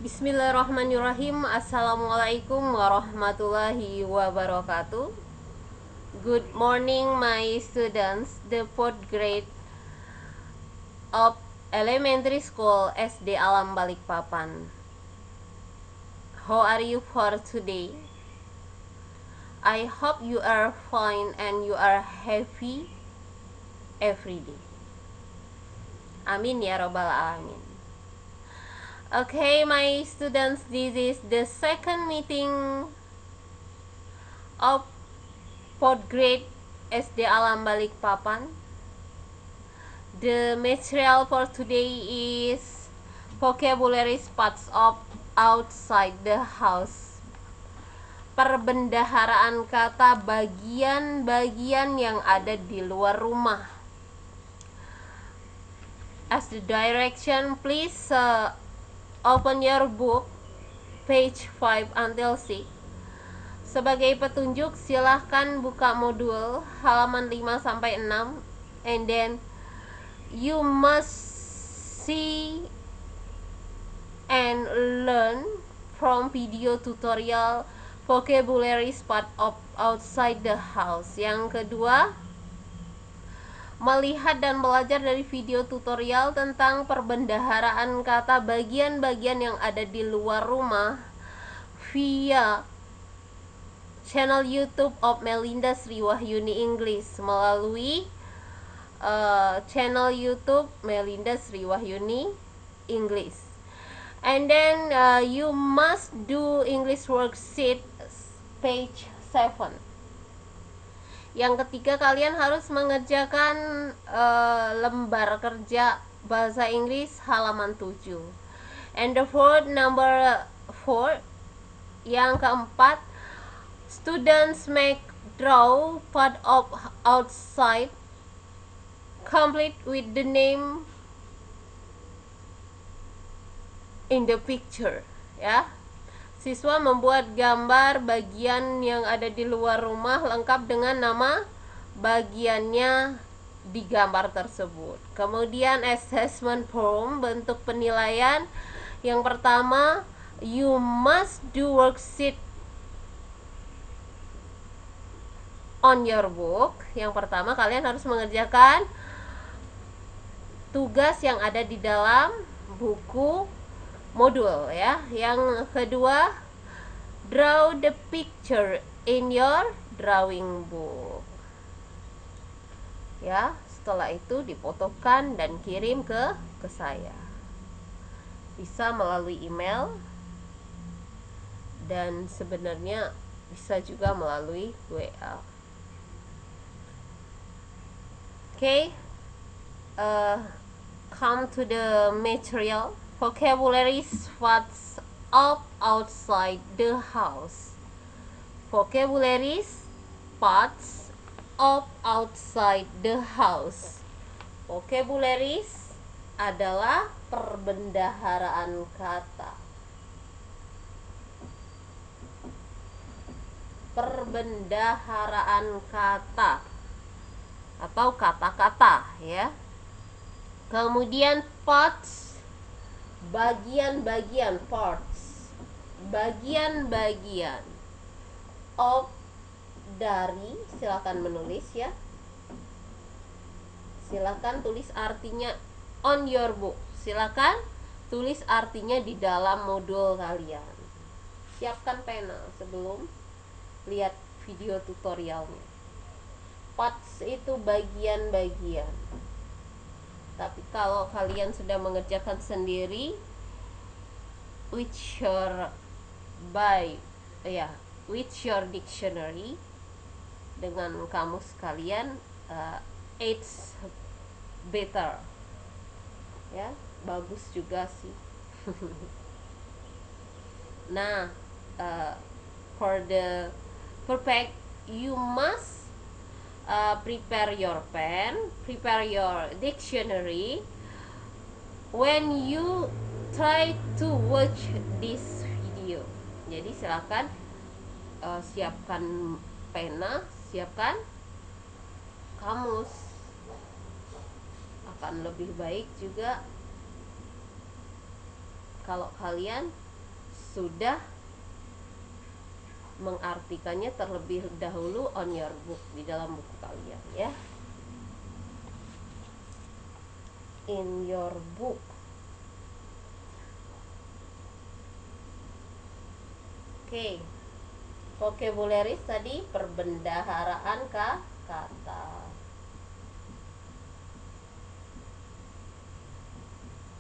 Bismillahirrahmanirrahim. Assalamualaikum warahmatullahi wabarakatuh. Good morning my students, the fourth grade of elementary school SD Alam Balikpapan. How are you for today? I hope you are fine and you are happy every day. Amin ya robbal alamin. Okay, my students, this is the second meeting of fourth grade SD Alam Balikpapan. The material for today is vocabulary parts of outside the house. Perbendaharaan kata bagian-bagian yang ada di luar rumah. As the direction, please open your book page 5 until 6. Sebagai petunjuk, silahkan buka modul halaman 5 sampai 6, and then you must see and learn from video tutorial vocabulary part of outside the house. Yang kedua, melihat dan belajar dari video tutorial tentang perbendaharaan kata bagian-bagian yang ada di luar rumah via channel YouTube of Melinda Sriwahyuni English, melalui channel YouTube Melinda Sriwahyuni English. And then you must do English worksheet page 7. Yang ketiga, kalian harus mengerjakan lembar kerja bahasa Inggris halaman 7. And the fourth, number 4, yang keempat, students make draw part of outside complete with the name in the picture, ya. Siswa membuat gambar bagian yang ada di luar rumah lengkap dengan nama bagiannya di gambar tersebut. Kemudian assessment form, bentuk penilaian. Yang pertama, you must do worksheet on your book. Yang pertama, kalian harus mengerjakan tugas yang ada di dalam buku modul, ya. Yang kedua, draw the picture in your drawing book, ya. Setelah itu difotokan dan kirim ke saya. Bisa melalui email dan sebenarnya bisa juga melalui WA. Okay, come to the material. Vocabulary parts of outside the house. Vocabulary parts of outside the house. Vocabulary adalah perbendaharaan kata. Perbendaharaan kata atau kata-kata, ya. Kemudian parts, bagian-bagian, parts, bagian-bagian of, dari, silakan menulis, ya. Silakan tulis artinya on your book. Silakan tulis artinya di dalam modul kalian. Siapkan pena sebelum lihat video tutorialnya. Parts itu bagian-bagian. Tapi kalau kalian sudah mengerjakan sendiri, with your dictionary, dengan kamus kalian, it's better, ya, bagus juga sih. Nah, for the perfect, you must prepare your pen, prepare your dictionary when you try to watch this video. Jadi silakan siapkan pena, siapkan kamus. Akan lebih baik juga kalau kalian sudah mengartikannya terlebih dahulu on your book, di dalam buku kalian ya. In your book. Oke. Vocabularies tadi perbendaharaan kata.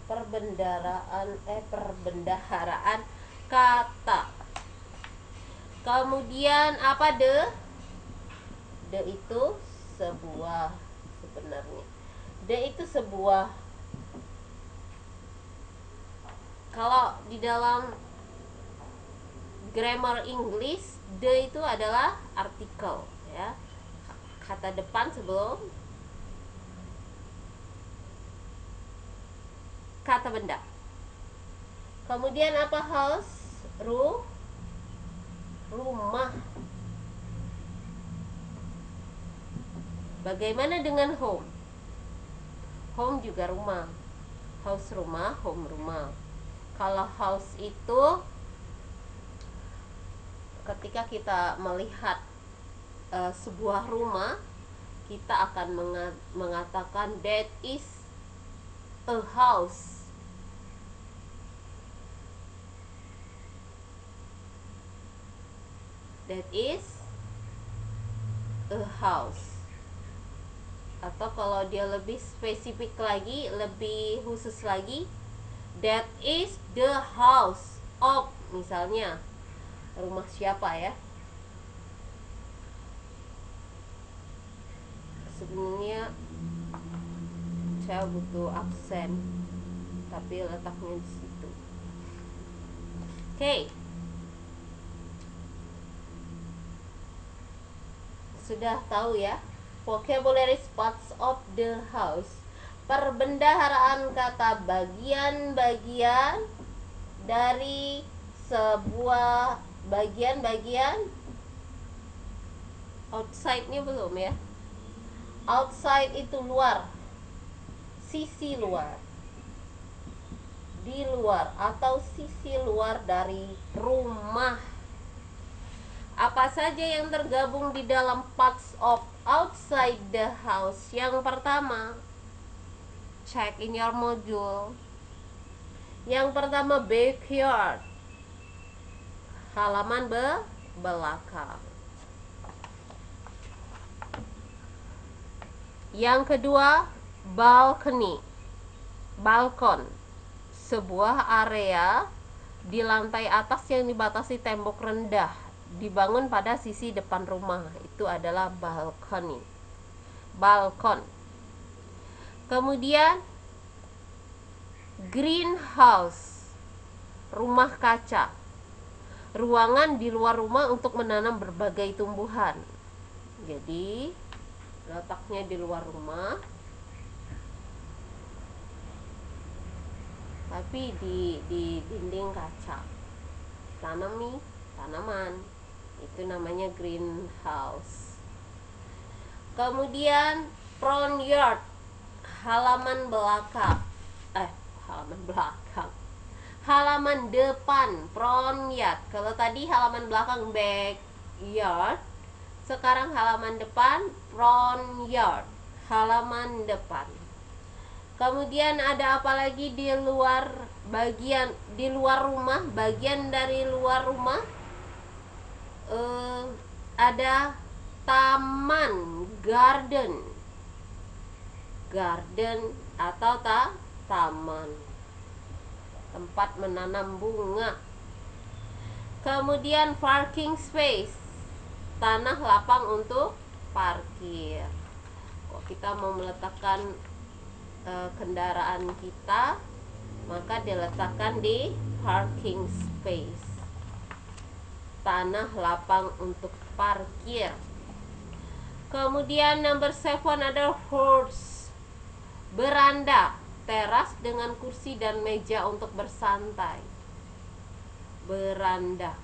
Perbendaharaan kata. Kemudian apa the? The itu sebuah, sebenarnya the itu sebuah, kalau di dalam grammar English the itu adalah artikel ya, kata depan sebelum kata benda. Kemudian apa house? Rumah. Bagaimana dengan home? Home juga rumah. House rumah, home rumah. Kalau house itu ketika kita melihat sebuah rumah, kita akan mengatakan that is a house. That is a house. Atau kalau dia lebih spesifik lagi, lebih khusus lagi, that is the house of, misalnya rumah siapa ya. Sebenarnya saya butuh absen, tapi letaknya di situ. Oke. Sudah tahu ya vocabulary parts of the house. Perbendaharaan kata bagian-bagian dari sebuah bagian-bagian. Outside-nya belum ya. Outside itu luar, sisi luar, di luar atau sisi luar dari rumah. Apa saja yang tergabung di dalam parts of outside the house? Yang pertama, check in your module. Yang pertama backyard, halaman belakang. Yang kedua balcony, balkon, sebuah area di lantai atas yang dibatasi tembok rendah, dibangun pada sisi depan rumah, itu adalah balcony, balkon. Kemudian greenhouse, rumah kaca, ruangan di luar rumah untuk menanam berbagai tumbuhan. Jadi letaknya di luar rumah, tapi di dinding kaca, tanami tanaman, itu namanya greenhouse. Kemudian front yard, halaman belakang, halaman depan, front yard. Kalau tadi halaman belakang backyard, sekarang halaman depan front yard, halaman depan. Kemudian ada apa lagi di luar bagian, di luar rumah, bagian dari luar rumah? Ada taman, garden atau taman, tempat menanam bunga. Kemudian parking space, tanah lapang untuk parkir. Kalau kita mau meletakkan kendaraan kita, maka diletakkan di parking space, tanah lapang untuk parkir. Kemudian number 7 ada horse, beranda, teras dengan kursi dan meja untuk bersantai, beranda.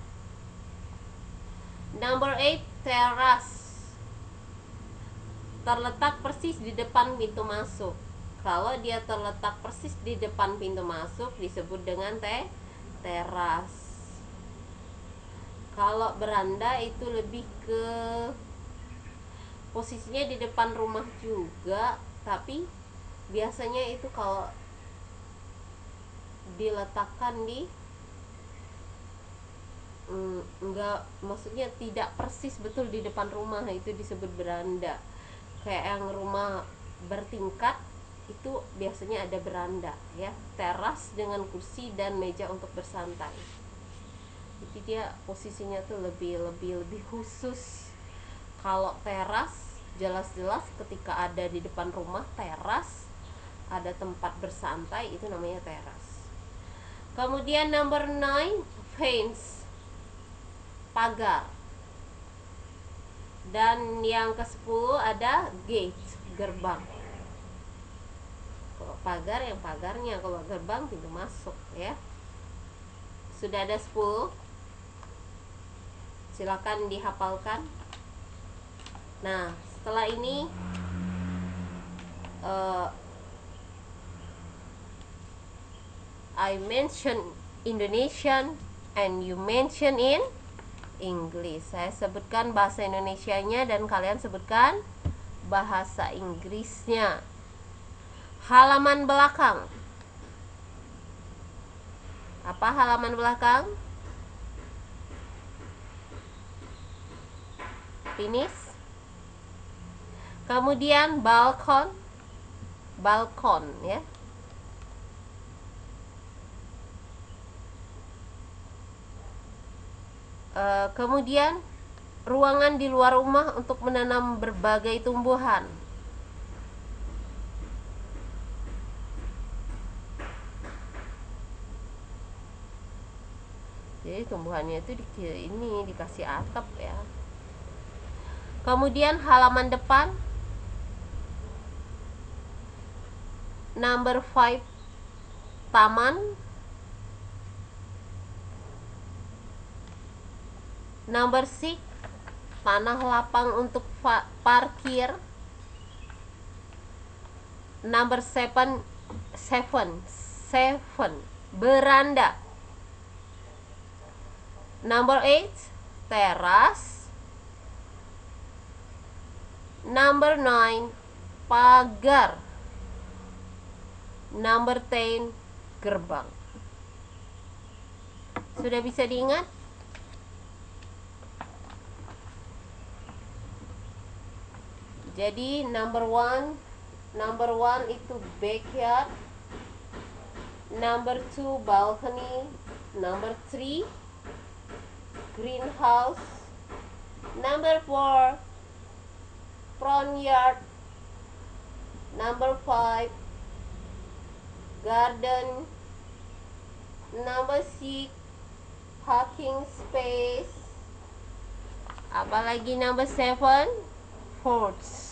Number 8 teras, terletak persis di depan pintu masuk. Kalau dia terletak persis di depan pintu masuk disebut dengan teras. Kalau beranda itu lebih ke posisinya di depan rumah juga, tapi biasanya itu kalau diletakkan di enggak, maksudnya tidak persis betul di depan rumah, itu disebut beranda. Kayak yang rumah bertingkat itu biasanya ada beranda ya, teras dengan kursi dan meja untuk bersantai. Jadi dia posisinya tuh lebih khusus. Kalau teras jelas-jelas ketika ada di depan rumah teras, ada tempat bersantai, itu namanya teras. Kemudian number 9, fence, pagar. Dan yang ke-10 ada gate, gerbang. Kalau pagar yang pagarnya, kalau gerbang pintu masuk ya. Sudah ada 10. Silakan dihafalkan. Nah, setelah ini I mention Indonesian and you mention in English. Saya sebutkan bahasa Indonesianya dan kalian sebutkan bahasa Inggrisnya. Halaman belakang. Apa halaman belakang? Finish. Kemudian balkon. Balkon ya. Kemudian ruangan di luar rumah untuk menanam berbagai tumbuhan. Jadi tumbuhannya itu dikasih atap ya. Kemudian halaman depan. Number 5, taman. Number 6, tanah lapang untuk parkir. Number 7, beranda. Number 8, teras. Number 9, pagar. Number 10, gerbang. Sudah bisa diingat? Jadi number one itu backyard, number 2 balcony, number 3 greenhouse, number 4 front yard, number 5 garden, number 6 parking space, apalagi number 7 porch.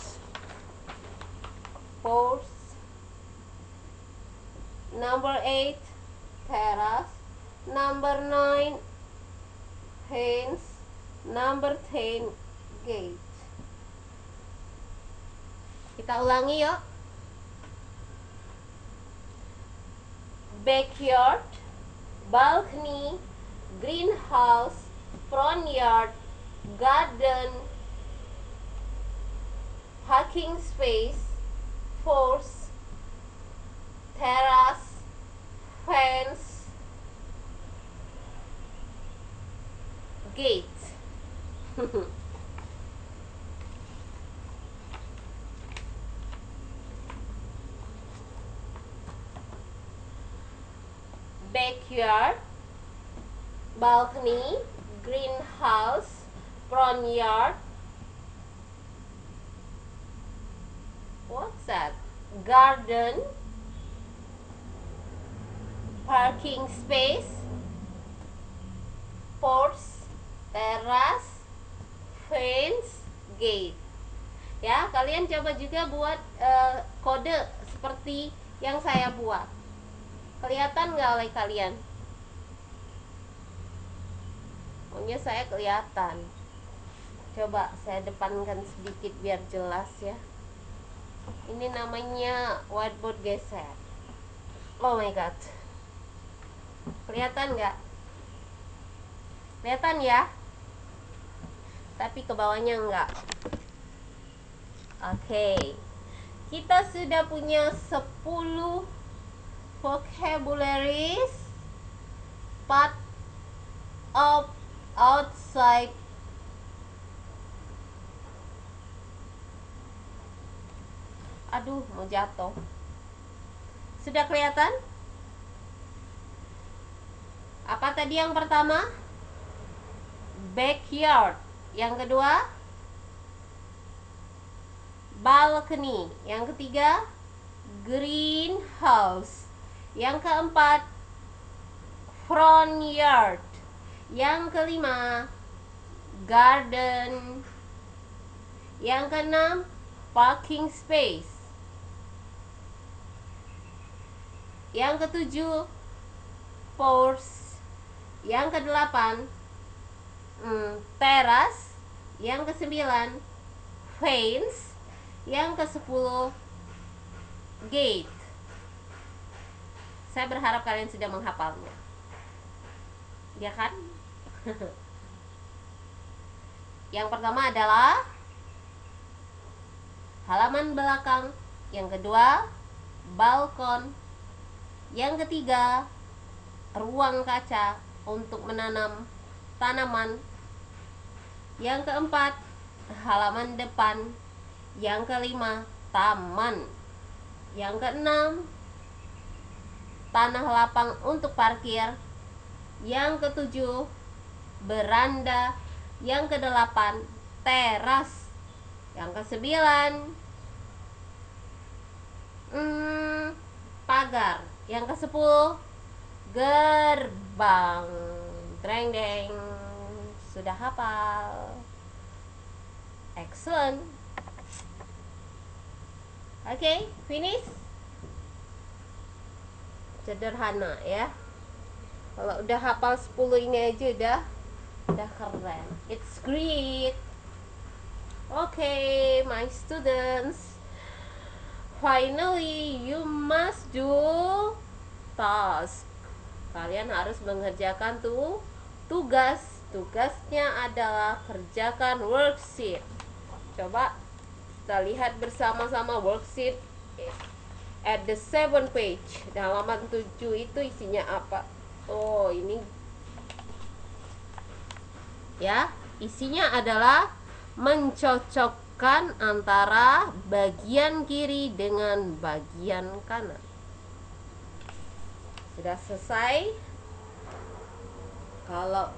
Number 8 terrace, number 9 fence, number 10 gate. Kita ulangi yuk. Backyard, balcony, greenhouse, front yard, garden, parking space, porch, terrace, fence, gate. Backyard, balcony, greenhouse, front yard. What's that? Garden, parking space, porch, terrace, fence, gate. Ya, kalian coba juga buat kode seperti yang saya buat. Kelihatan nggak oleh kalian? Pokoknya saya kelihatan. Coba saya depankan sedikit biar jelas ya. Ini namanya whiteboard geser. Oh my god. Kelihatan nggak? Kelihatan ya? tapi ke bawahnya enggak. Oke. Kita sudah punya 10 vocabularies. Part of outside. Aduh, mau jatuh. Sudah kelihatan? Apa tadi yang pertama? Backyard. Yang kedua? Balcony. Yang ketiga? Greenhouse. Yang keempat? Front yard. Yang kelima? Garden. Yang keenam? Parking space. Yang ketujuh? Porch. Yang kedelapan? Teras. Yang kesembilan? Fence. Yang ke-10 gate. Saya berharap kalian sudah menghafalnya. Ya kan? Yang pertama adalah halaman belakang. Yang kedua, balkon. Yang ketiga, ruang kaca untuk menanam tanaman. Yang keempat, halaman depan. Yang kelima, taman. Yang keenam, tanah lapang untuk parkir. Yang ketujuh, beranda. Yang kedelapan, teras. Yang kesembilan, pagar. Yang ke-10, gerbang. Dreng deng. Sudah hafal. Excellent. Oke, finish. Sederhana ya. Kalau udah hafal 10 ini aja udah keren. It's great. Okay, my students. Finally, you must do task. Kalian harus mengerjakan tugas. Tugasnya adalah kerjakan worksheet. Coba kita lihat bersama-sama worksheet at the 7 page. Di halaman 7 itu isinya apa? Oh, ini ya, isinya adalah mencocokkan antara bagian kiri dengan bagian kanan. Sudah selesai. Kalau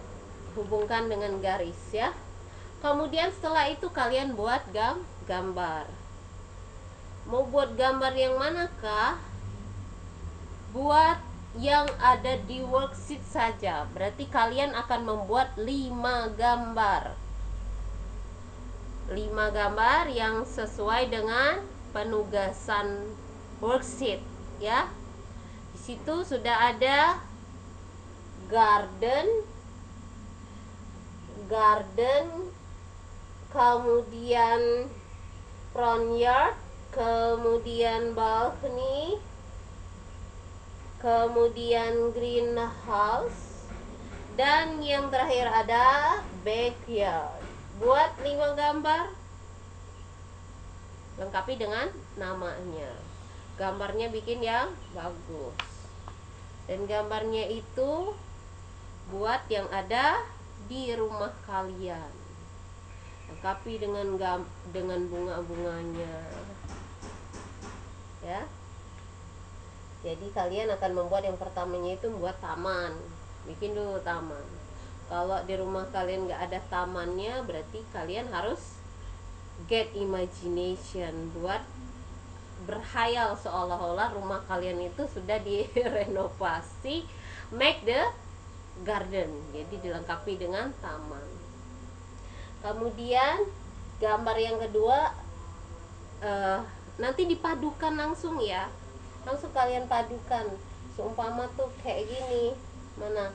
hubungkan dengan garis ya. Kemudian setelah itu kalian buat gambar. Mau buat gambar yang manakah? Buat yang ada di worksheet saja. Berarti kalian akan membuat 5 gambar. 5 gambar yang sesuai dengan penugasan worksheet ya. Di situ sudah ada garden, kemudian front yard, kemudian balcony, kemudian greenhouse, dan yang terakhir ada backyard. Buat 5 gambar, lengkapi dengan namanya. Gambarnya bikin yang bagus, dan gambarnya itu buat yang ada di rumah kalian. Lengkapi dengan bunga-bunganya ya. Jadi kalian akan membuat yang pertamanya itu membuat taman. Bikin dulu taman. Kalau di rumah kalian nggak ada tamannya, berarti kalian harus get imagination, buat berhayal seolah-olah rumah kalian itu sudah direnovasi, make the garden. Jadi dilengkapi dengan taman. Kemudian gambar yang kedua nanti dipadukan langsung ya. Langsung kalian padukan. Seumpama tuh kayak gini. Mana?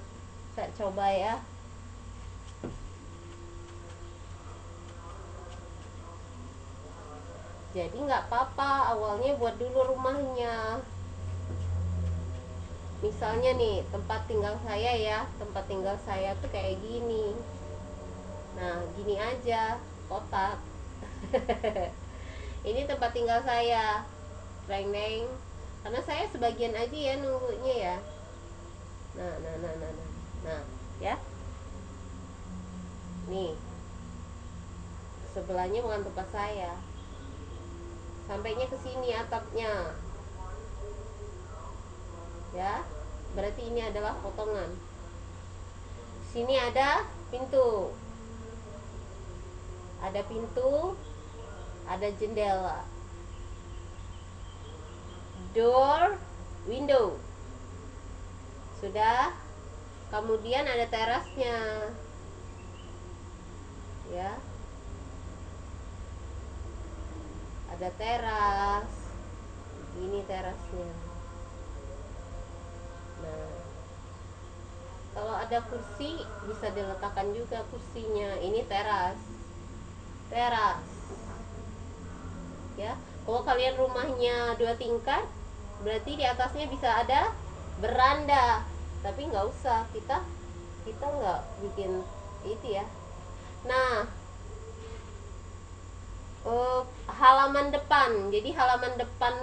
Saya coba ya. Jadi nggak apa-apa, awalnya buat dulu rumahnya. Misalnya nih, tempat tinggal saya ya. Tempat tinggal saya tuh kayak gini. Nah, gini aja, kotak. Ini tempat tinggal saya. Reng-reng. Karena saya sebagian aja ya nunggunya ya. Nah, ya. Nih. Sebelahnya bukan tempat saya. Sampainya ke sini atapnya. Ya. Berarti ini adalah potongan. Sini ada pintu. Ada pintu, ada jendela. Door, window. Sudah. Kemudian ada terasnya. Ya. Ada teras. Ini terasnya. Nah, kalau ada kursi bisa diletakkan juga kursinya. Ini teras. Teras. Ya. Kalau kalian rumahnya 2 tingkat, berarti di atasnya bisa ada beranda. Tapi nggak usah, kita nggak bikin itu ya. Nah, halaman depan. Jadi halaman depan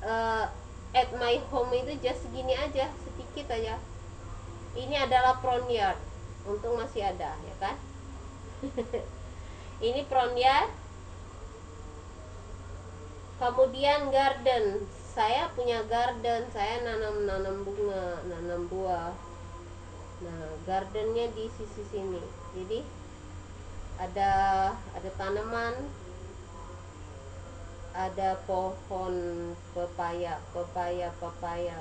uh, at my home itu just segini aja, sedikit aja. Ini adalah front yard. Untung masih ada, ya kan? Ini front yard. Kemudian garden. Saya punya garden. Saya nanam bunga, nanam buah. Nah, gardennya di sisi sini. Jadi ada tanaman, ada pohon pepaya, ada pepaya,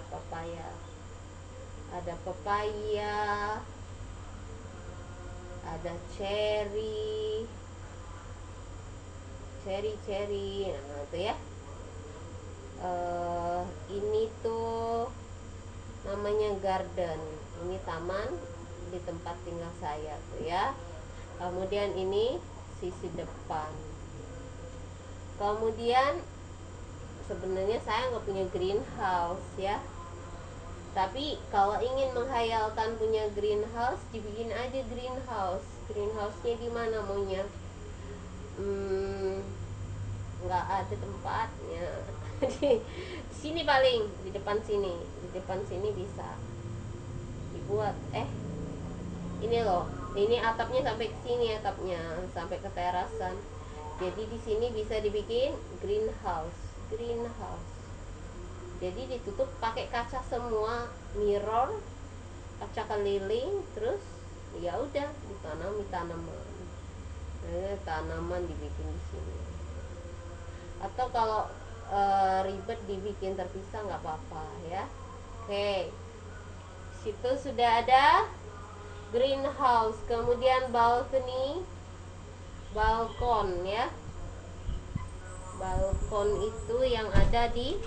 ada cherry, nah itu ya. Ini tuh namanya garden. Ini taman di tempat tinggal saya tuh ya. Kemudian ini sisi depan. Kemudian sebenarnya saya nggak punya greenhouse ya, tapi kalau ingin menghayalkan punya greenhouse, dibikin aja greenhouse. Greenhouse-nya di mana maunya? Nggak ada tempatnya. Di sini paling, di depan sini bisa dibuat. Ini loh, ini atapnya sampai ke sini, sampai ke terasan. Jadi di sini bisa dibikin greenhouse. Jadi ditutup pakai kaca semua, mirror, kaca keliling, terus ya udah ditanami tanaman. Tanaman dibikin di sini. Atau kalau ribet dibikin terpisah nggak apa-apa ya. Oke. Situ sudah ada greenhouse, kemudian balkon ya. Balkon itu yang ada di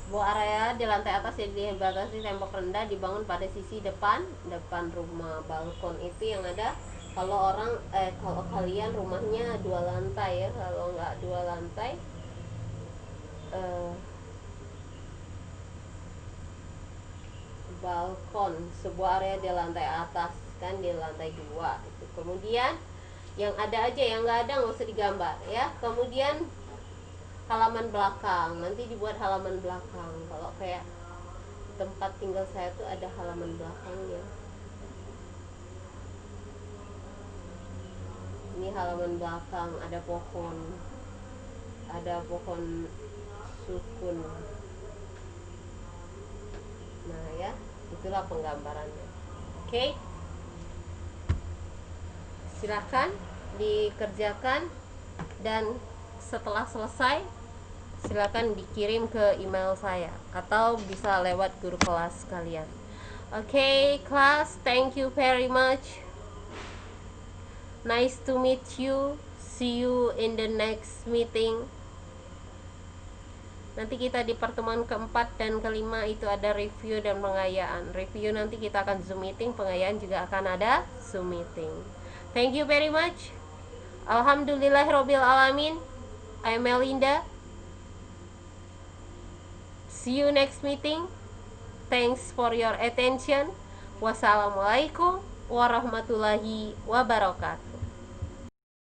sebuah area di lantai atas yang dibatasi tembok rendah, dibangun pada sisi depan rumah. Balkon itu yang ada kalau kalian rumahnya 2 lantai ya. Kalau nggak 2 lantai, balkon sebuah area di lantai atas, kan di lantai 2 itu. Kemudian yang ada aja, yang nggak ada nggak usah digambar ya. Kemudian halaman belakang, nanti dibuat halaman belakang. Kalau kayak tempat tinggal saya tuh ada halaman belakangnya. Ini halaman belakang, ada pohon sukun. Nah ya, itulah penggambarannya. Oke, silakan dikerjakan, dan setelah selesai silakan dikirim ke email saya atau bisa lewat guru kelas kalian. Oke, class, thank you very much. Nice to meet you. See you in the next meeting. Nanti kita di pertemuan keempat dan kelima itu ada review dan pengayaan. Review nanti kita akan Zoom meeting, pengayaan juga akan ada Zoom meeting. Thank you very much. Alhamdulillahirabbil alamin. I'm Melinda. See you next meeting. Thanks for your attention. Wassalamualaikum warahmatullahi wabarakatuh.